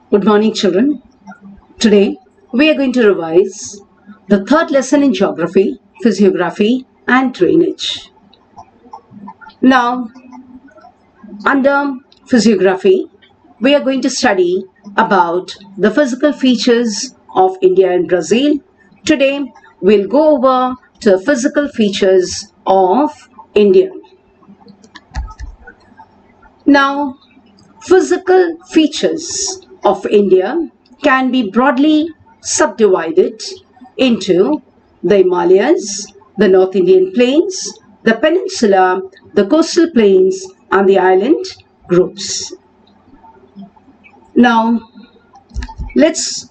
Good morning, children. Today we are going to revise the third lesson in geography, physiography, and drainage. Now, under physiography, we are going to study about the physical features of India and Brazil. Today, we'll go over to the physical features of India. Now, physical features of India can be broadly subdivided into the Himalayas, the North Indian plains, the peninsula, the coastal plains, and the island groups. Now, let's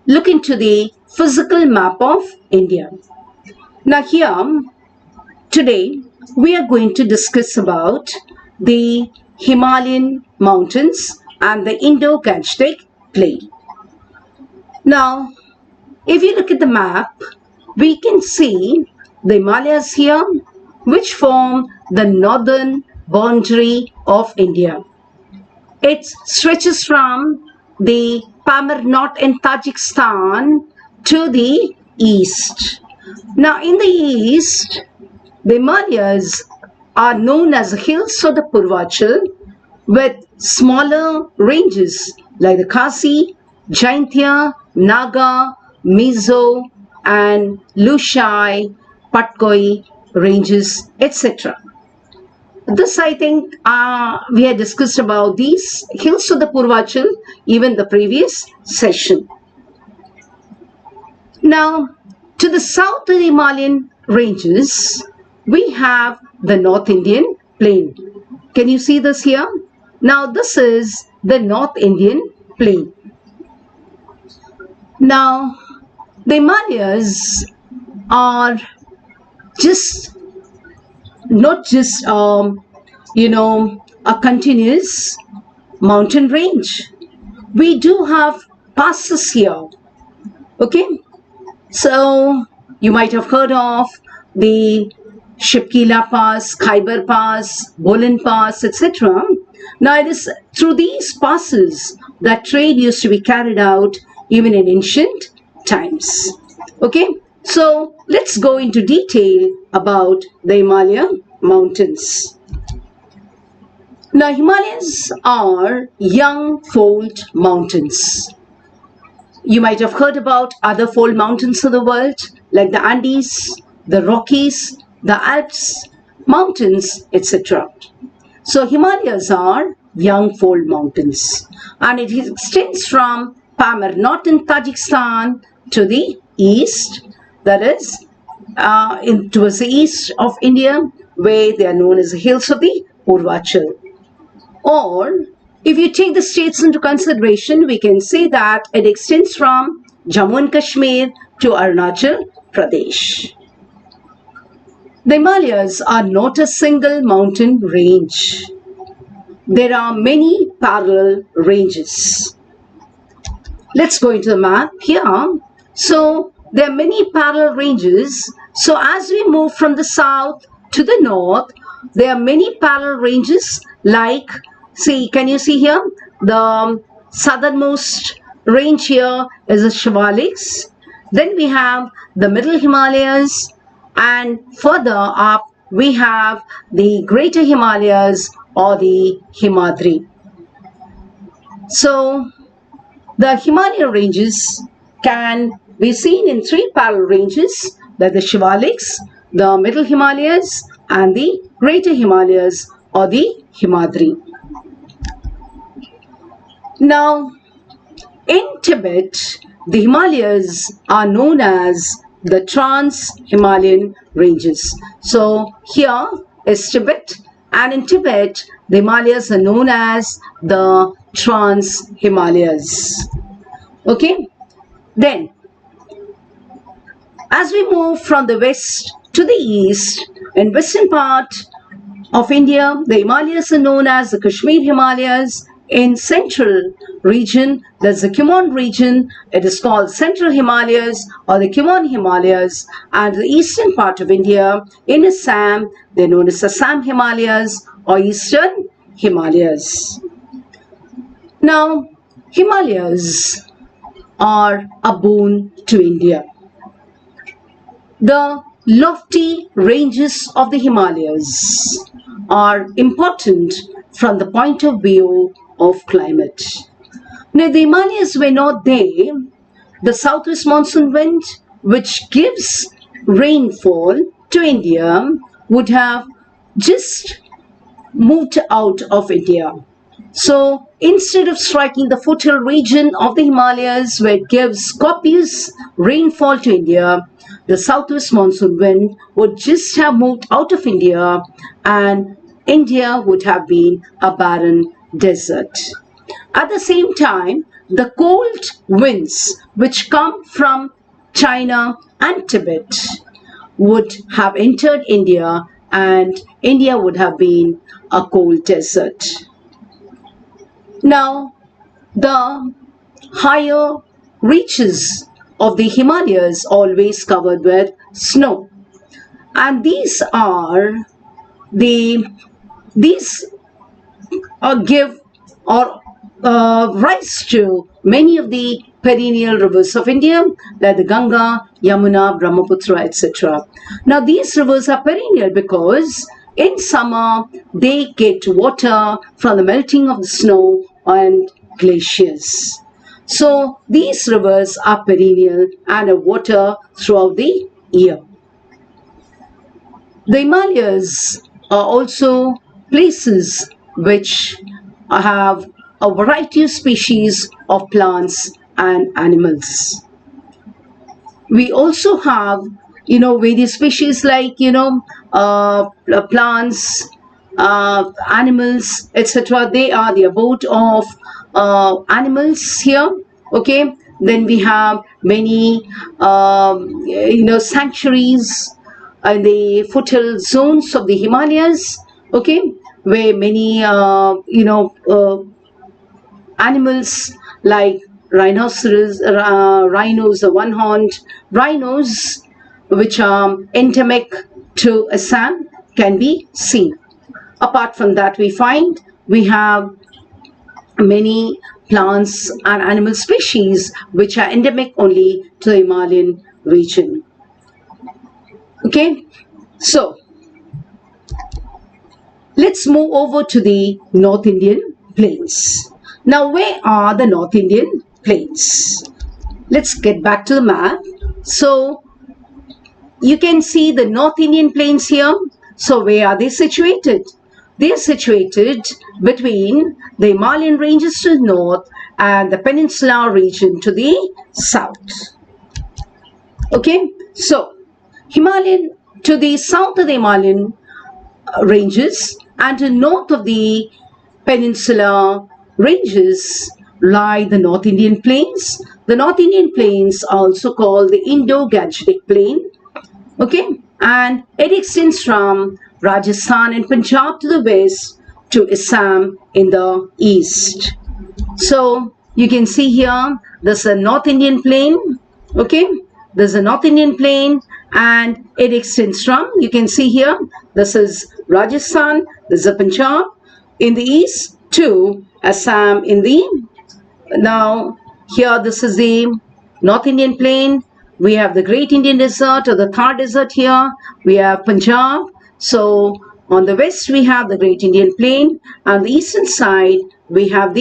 look into the physical map of India. Now, here, today, we are going to discuss about the Himalayan Mountains and the Indo-Gangetic Plain. Now, if you look at the map, we can see the Himalayas here, which form the northern boundary of India. It stretches from the Pamir Knot in Tajikistan to the east. Now, in the east, the Himalayas are known as the hills of the Purvachal, with smaller ranges like the Khasi, Jaintia, Naga, Mizo, and Lushai, Patkoi ranges, etc. This, I think, we had discussed about these hills of the Purvachal even the previous session. Now, to the south of the Himalayan ranges, we have the North Indian Plain. Can you see this here? Now, this is the North Indian Plain. Now, the Himalayas are not just a continuous mountain range. We do have passes here. Okay, so you might have heard of the Shipkila Pass, Khyber Pass, Bolan Pass, etc. Now, it is through these passes that trade used to be carried out even in ancient times. Okay, so let's go into detail about the Himalayan mountains. Now, Himalayas are young fold mountains. You might have heard about other fold mountains of the world like the Andes, the Rockies, the Alps, mountains, etc. So, Himalayas are young fold mountains, and it extends from Pamir Knot in Tajikistan to the east, that is, towards the east of India, where they are known as the hills of the Purvachal. Or, if you take the states into consideration, we can say that it extends from Jammu and Kashmir to Arunachal Pradesh. The Himalayas are not a single mountain range. There are many parallel ranges. Let's go into the map here. So, there are many parallel ranges. So, as we move from the south to the north, there are many parallel ranges like, see, can you see here? The southernmost range here is the Shivaliks. Then we have the middle Himalayas, and further up we have the greater Himalayas or the Himadri. So, the Himalayan ranges can be seen in three parallel ranges, that the Shivaliks, the middle Himalayas, and the greater Himalayas or the Himadri. Now, in Tibet, the Himalayas are known as the Trans-Himalayan ranges. So, here is Tibet, and in Tibet, the Himalayas are known as the Trans-Himalayas. Okay, then, as we move from the west to the east, in western part of India, the Himalayas are known as the Kashmir Himalayas. In central region, there's the Kumon region. It is called Central Himalayas or the Kumon Himalayas. And the eastern part of India, in Assam, they're known as Assam Himalayas or Eastern Himalayas. Now, Himalayas are a boon to India. The lofty ranges of the Himalayas are important from the point of view of climate. Now, the Himalayas were not there. The southwest monsoon wind, which gives rainfall to India, would have just moved out of India. So instead of striking the foothill region of the Himalayas where it gives copious rainfall to India, the southwest monsoon wind would just have moved out of India and India would have been a barren desert. At the same time, the cold winds which come from China and Tibet would have entered India and India would have been a cold desert. Now, the higher reaches of the Himalayas always covered with snow, and these give or rise to many of the perennial rivers of India, like the Ganga, Yamuna, Brahmaputra, etc. Now, these rivers are perennial because in summer they get water from the melting of the snow and glaciers. So, these rivers are perennial and have water throughout the year. The Himalayas are also places which have a variety of species of plants and animals. We also have, various species like, plants, animals, etc. They are the abode of animals here. Okay. Then we have many, sanctuaries in the foothill zones of the Himalayas. Okay, where many, animals like rhinos, the one-horned rhinos, which are endemic to Assam, can be seen. Apart from that, we have many plants and animal species which are endemic only to the Himalayan region. Okay, so let's move over to the North Indian plains. Now, where are the North Indian plains? Let's get back to the map. So, you can see the North Indian plains here. So, where are they situated? They are situated between the Himalayan ranges to the north and the peninsula region to the south. Okay, so Himalayan to the south of the Himalayan ranges and to north of the peninsula ranges lie the North Indian plains. The North Indian plains are also called the Indo-Gangetic plain. Okay, and it extends from Rajasthan and Punjab to the west to Assam in the east. So you can see here there's a North Indian plain. Okay, there's a North Indian plain and it extends from, you can see here, this is Rajasthan, this is a Punjab in the east to Assam in the, now here this is the North Indian plain. We have the Great Indian Desert or the Thar Desert here. We have Punjab. So on the west we have the Great Indian Plain. On the eastern side we have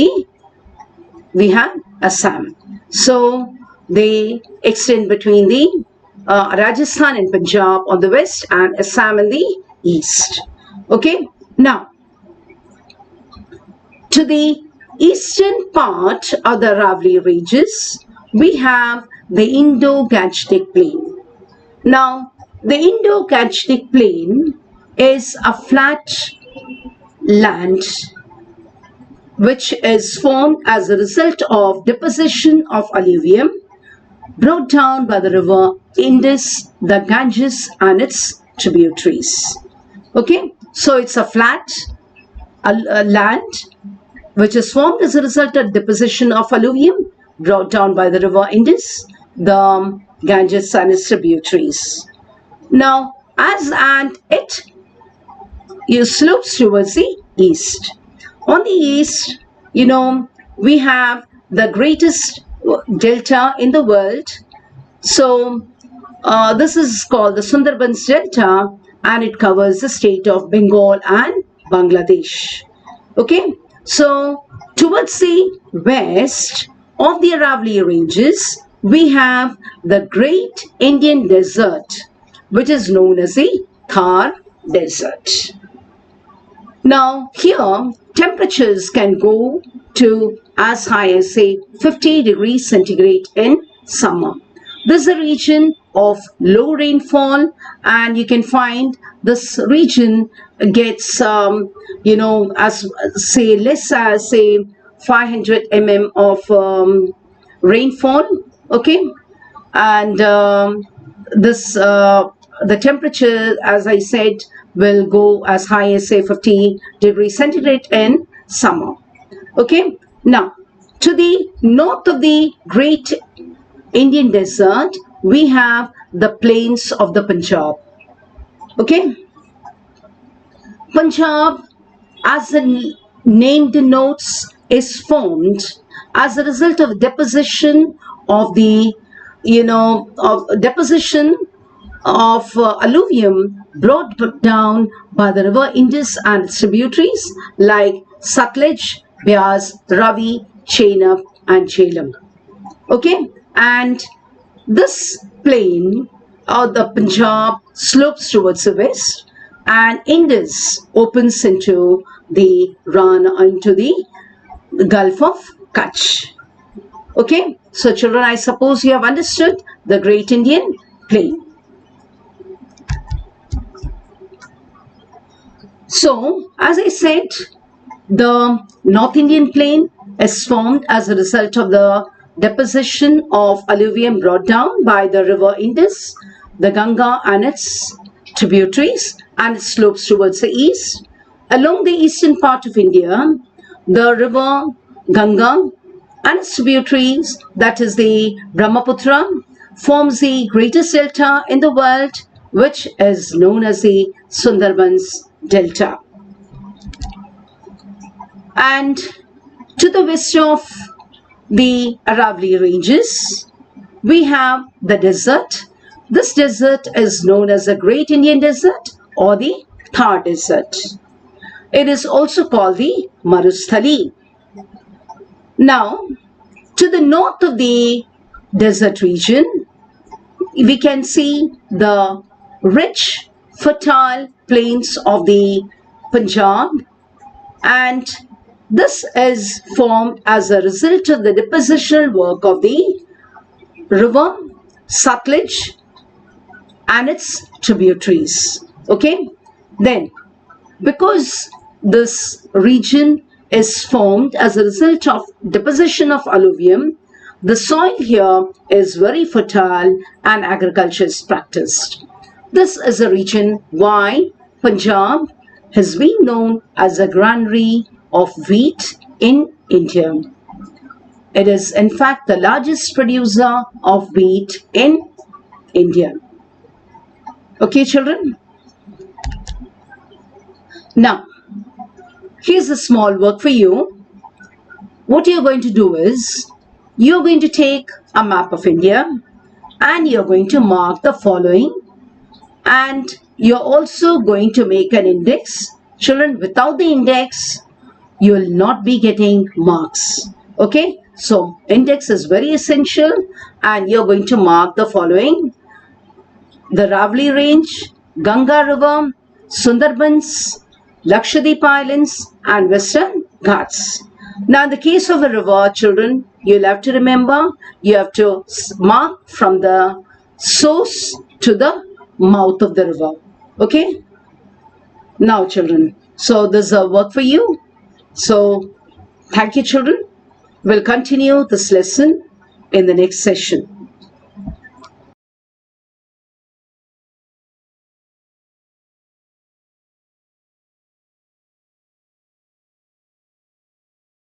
Assam. So they extend between the Rajasthan and Punjab on the west and Assam in the east. Okay. Now to the eastern part of the Aravalli ranges we have the Indo-Gangetic plain. Now, the Indo-Gangetic plain is a flat land which is formed as a result of deposition of alluvium brought down by the river Indus, the Ganges and its tributaries. Okay, so it's a flat land which is formed as a result of deposition of alluvium brought down by the river Indus, the Ganges and its tributaries. Now, it slopes towards the east. On the east, we have the greatest delta in the world. So this is called the Sundarbans Delta, and it covers the state of Bengal and Bangladesh. Okay, so towards the west of the Aravalli Ranges, we have the Great Indian Desert, which is known as the Thar Desert. Now, here temperatures can go to as high as say 50 degrees centigrade in summer. This is a region of low rainfall, and you can find this region gets as say less as say 500 of rainfall. Okay, and this the temperature, as I said, will go as high as say 50 degrees centigrade in summer. Okay, now to the north of the Great Indian Desert, we have the plains of the Punjab. Okay, Punjab, as the name denotes, is formed as a result of deposition of the alluvium brought down by the river Indus and its tributaries like Sutlej, Beas, Ravi, Chenab and Jhelum. Okay, and this plain of the Punjab slopes towards the west, and Indus opens into the Gulf of Kutch. Okay, so children, I suppose you have understood the Great Indian Plain. So, as I said, the North Indian Plain is formed as a result of the deposition of alluvium brought down by the river Indus, the Ganga and its tributaries, and it slopes towards the east. Along the eastern part of India, the river Ganga and its tributaries, that is the Brahmaputra, forms the greatest delta in the world, which is known as the Sundarbans Delta. And to the west of the Aravalli Ranges, we have the desert. This desert is known as the Great Indian Desert or the Thar Desert. It is also called the Marusthali. Now, to the north of the desert region, we can see the rich, fertile plains of the Punjab, and this is formed as a result of the depositional work of the river Sutlej and its tributaries. Okay, then because this region is formed as a result of deposition of alluvium, the soil here is very fertile and agriculture is practiced. This is a reason why Punjab has been known as a granary of wheat in India. It is in fact the largest producer of wheat in India. Okay, children? Now, here's a small work for you. What you're going to do is, you're going to take a map of India and you're going to mark the following, and you're also going to make an index. Children, without the index, you will not be getting marks. Okay, so index is very essential, and you're going to mark the following: the Aravalli Range, Ganga River, Sundarbans, Lakshadweep Islands and Western Ghats. Now in the case of a river, children, you'll have to remember, you have to mark from the source to the mouth of the river. Okay? Now children, so this is a work for you. So thank you children. We'll continue this lesson in the next session.